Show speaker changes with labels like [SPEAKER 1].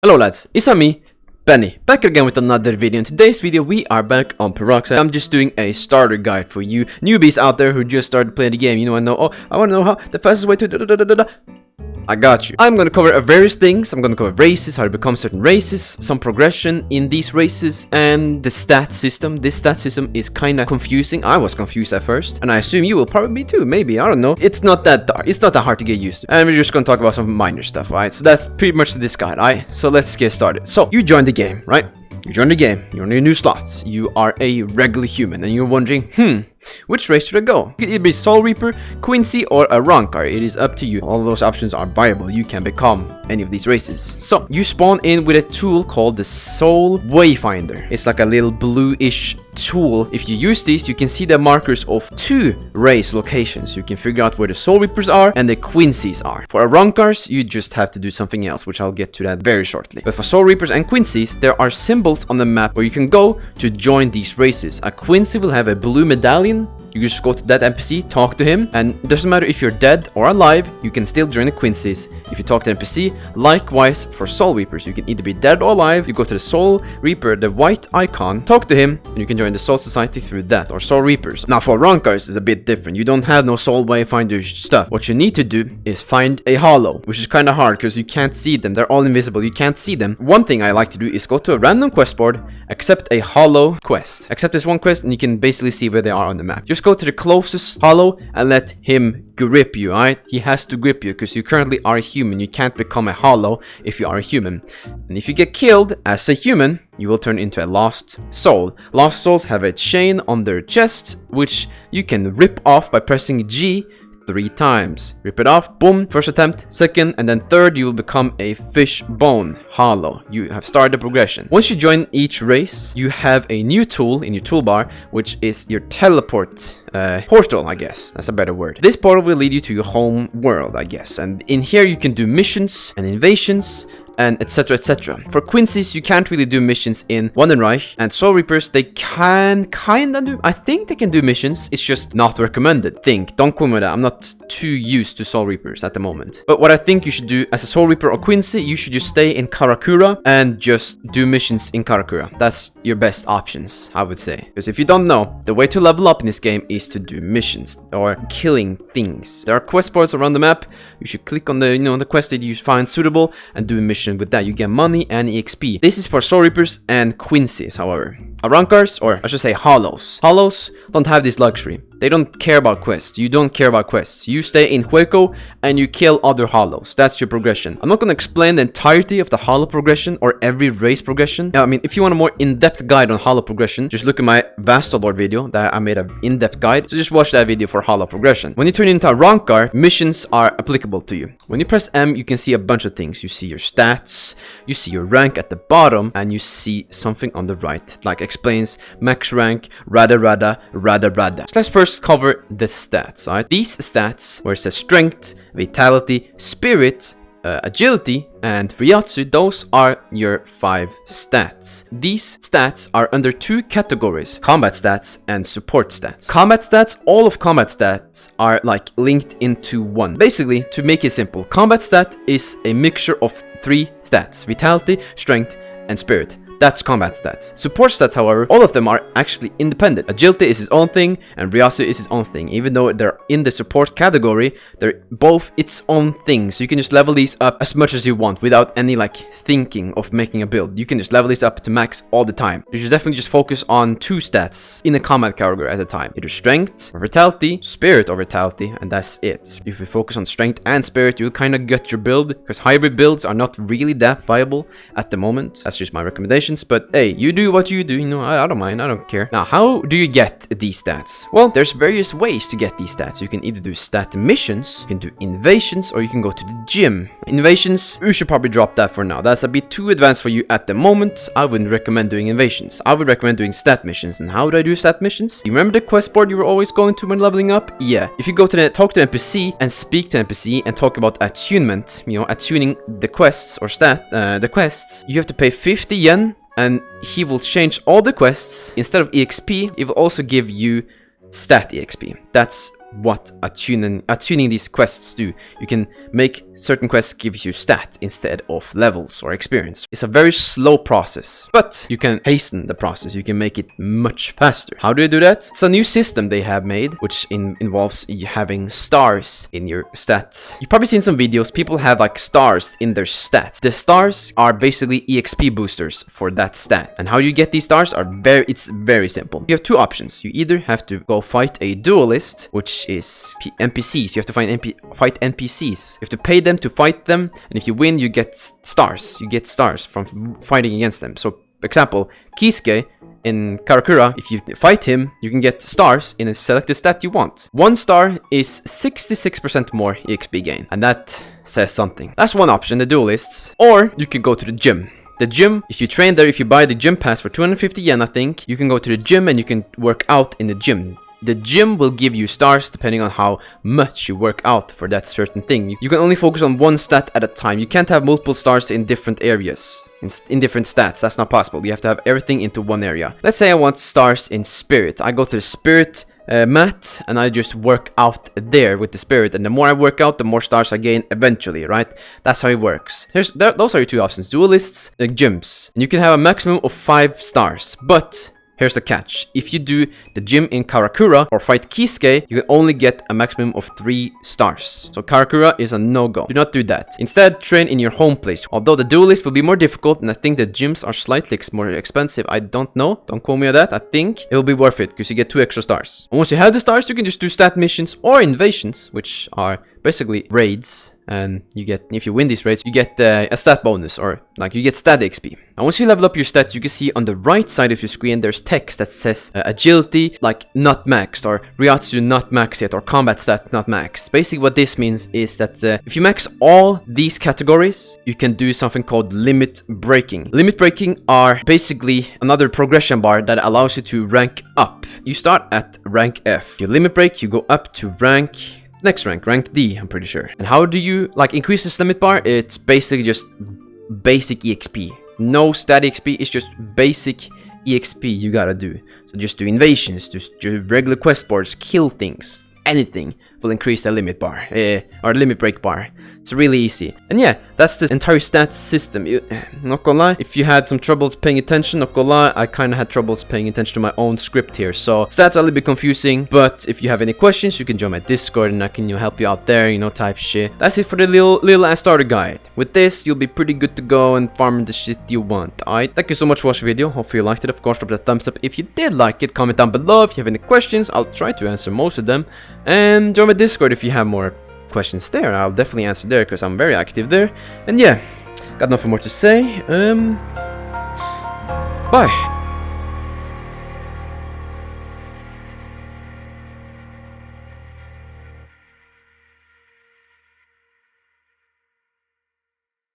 [SPEAKER 1] Hello lads, it's me, Benny, back again with another video. In today's video we are back on Peroxide. I'm just doing a starter guide for you newbies out there who just started playing the game. You know, I want to know how the fastest way to I got you. I'm gonna cover various things. I'm gonna cover races, how to become certain races, some progression in these races, and the stat system. This stat system is kinda confusing. I was confused at first, and I assume you will probably be too, maybe, I don't know. It's not that dark, it's not that hard to get used to. And we're just gonna talk about some minor stuff, alright? So that's pretty much this guide, alright? So let's get started. So, you joined the game, right? You joined the game, you're on your new slots, you are a regular human, and you're wondering, which race should I go? It could either be Soul Reaper, Quincy, or a Rankar. It is up to you. All of those options are viable. You can become any of these races. So, you spawn in with a tool called the Soul Wayfinder. It's like a little bluish tool. If you use these, you can see the markers of 2 race locations. You can figure out where the Soul Reapers are and the Quincies are. For a Rankars, you just have to do something else, which I'll get to that very shortly. But for Soul Reapers and Quincies, there are symbols on the map where you can go to join these races. A Quincy will have a blue medallion. You just go to that NPC, talk to him, and it doesn't matter if you're dead or alive, you can still join the Quincies if you talk to the NPC. Likewise for Soul Reapers, you can either be dead or alive, you go to the Soul Reaper, the white icon, talk to him, and you can join the Soul Society through that, or Soul Reapers. Now for Rankars, it's a bit different. You don't have no Soul Wayfinder stuff. What you need to do is find a hollow, which is kind of hard because you can't see them. They're all invisible, you can't see them. One thing I like to do is go to a random quest board, accept a hollow quest. Accept this one quest and you can basically see where they are on the map. Just go to the closest hollow and let him grip you, alright? He has to grip you because you currently are a human. You can't become a hollow if you are a human. And if you get killed as a human, you will turn into a lost soul. Lost souls have a chain on their chest, which you can rip off by pressing G 3 times. Rip it off, boom, first attempt, second, and then third, you will become a fish bone hollow. You have started the progression. Once you join each race, you have a new tool in your toolbar, which is your teleport portal, I guess. That's a better word. This portal will lead you to your home world, I guess. And in here, you can do missions and invasions, and etc, etc. For Quincy's, you can't really do missions in Wandenreich, and Soul Reapers, they can kinda do, I think they can do missions, it's just not recommended. Don't quote me that, I'm not too used to Soul Reapers at the moment. But what I think you should do as a Soul Reaper or Quincy, you should just stay in Karakura and just do missions in Karakura. That's your best options, I would say. Because if you don't know, the way to level up in this game is to do missions or killing things. There are quest boards around the map. You should click on the, the quest that you find suitable and do a mission. With that, you get money and EXP. This is for Soul Reapers and Quincies, however. Rankars, or I should say Hollows. Hollows don't have this luxury. They don't care about quests. You don't care about quests. You stay in Hueco and you kill other Hollows. That's your progression. I'm not going to explain the entirety of the Hollow progression or every race progression. I mean, if you want a more in-depth guide on Hollow progression, just look at my Vastalord video that I made an in-depth guide. So just watch that video for Hollow progression. When you turn into a Rankar, missions are applicable to you. When you press M, you can see a bunch of things. You see your stats, you see your rank at the bottom, and you see something on the right. Like explains max rank, rada. So let's first cover the stats, alright? These stats, where it says strength, vitality, spirit, agility, and Ryatsu, those are your 5 stats. These stats are under 2 categories: combat stats and support stats. Combat stats, all of combat stats are like linked into one. Basically, to make it simple, combat stat is a mixture of 3 stats: vitality, strength, and spirit. That's combat stats. Support stats, however, all of them are actually independent. Agility is its own thing, and Ryasu is its own thing. Even though they're in the support category, they're both its own thing. So you can just level these up as much as you want without any like thinking of making a build. You can just level these up to max all the time. You should definitely just focus on 2 stats in the combat category at a time. Either strength or vitality, spirit or vitality, and that's it. If you focus on strength and spirit, you'll kind of get your build, because hybrid builds are not really that viable at the moment. That's just my recommendation. But hey, you do what you do, I don't mind, I don't care. Now, how do you get these stats? Well, there's various ways to get these stats. You can either do stat missions, you can do invasions, or you can go to the gym. Invasions, you should probably drop that for now. That's a bit too advanced for you at the moment. I wouldn't recommend doing invasions. I would recommend doing stat missions. And how do I do stat missions? You remember the quest board you were always going to when leveling up? Yeah. If you go to talk to the NPC and speak to the NPC and talk about attunement, attuning the quests or the quests, you have to pay 50 yen. And he will change all the quests. Instead of EXP, he will also give you stat EXP. That's what tuning these quests do. You can make certain quests give you stat instead of levels or experience. It's a very slow process, but you can hasten the process. You can make it much faster. How do you do that? It's a new system they have made, which involves you having stars in your stats. You've probably seen some videos. People have like stars in their stats. The stars are basically EXP boosters for that stat. And how you get these stars it's very simple. You have two options. You either have to go fight a duelist, which is NPCs. You have to fight NPCs. You have to pay them to fight them, and if you win, you get stars. You get stars from fighting against them. So, for example, Kisuke in Karakura, if you fight him, you can get stars in a selected stat you want. 1 star is 66% more EXP gain, and that says something. That's one option, the duelists. Or you can go to the gym. The gym, if you train there, if you buy the gym pass for 250 yen, I think, you can go to the gym and you can work out in the gym. The gym will give you stars depending on how much you work out for that certain thing. You can only focus on one stat at a time. You can't have multiple stars in different areas, in different stats. That's not possible. You have to have everything into one area. Let's say I want stars in spirit. I go to the spirit mat and I just work out there with the spirit, and the more I work out, the more stars I gain eventually, right? That's how it works. Those are your two options: duelists, gyms, and you can have a maximum of 5 stars, but here's the catch. If you do the gym in Karakura or fight Kisuke, you can only get a maximum of 3 stars. So Karakura is a no-go. Do not do that. Instead, train in your home place. Although the duelist will be more difficult, and I think the gyms are slightly more expensive. I don't know. Don't quote me on that. I think it will be worth it because you get 2 extra stars. And once you have the stars, you can just do stat missions or invasions, which are basically raids, and you get, if you win these raids, you get a stat bonus, or like you get stat XP. And once you level up your stats, you can see on the right side of your screen there's text that says agility like not maxed, or Ryatsu not maxed yet, or combat stat not maxed. Basically what this means is that if you max all these categories, you can do something called limit breaking. Limit breaking are basically another progression bar that allows you to rank up. You start at rank F. You limit break, you go up to next rank D, I'm pretty sure. And how do you like increase this limit bar? It's basically just basic EXP. No stat XP, it's just basic EXP you gotta do. So just do invasions, just do regular quest boards, kill things, anything will increase the limit bar, or limit break bar. It's really easy. And yeah, that's the entire stats system. Not gonna lie, if you had some troubles paying attention, not gonna lie, I kind of had troubles paying attention to my own script here. So stats are a little bit confusing, but if you have any questions, you can join my Discord and I can help you out there, type shit. That's it for the little ass starter guide. With this, you'll be pretty good to go and farm the shit you want. Alright, thank you so much for watching the video. Hopefully you liked it. Of course, drop that thumbs up if you did like it. Comment down below if you have any questions. I'll try to answer most of them. And join my Discord if you have more questions there. I'll definitely answer there because I'm very active there. And yeah, got nothing more to say. Bye.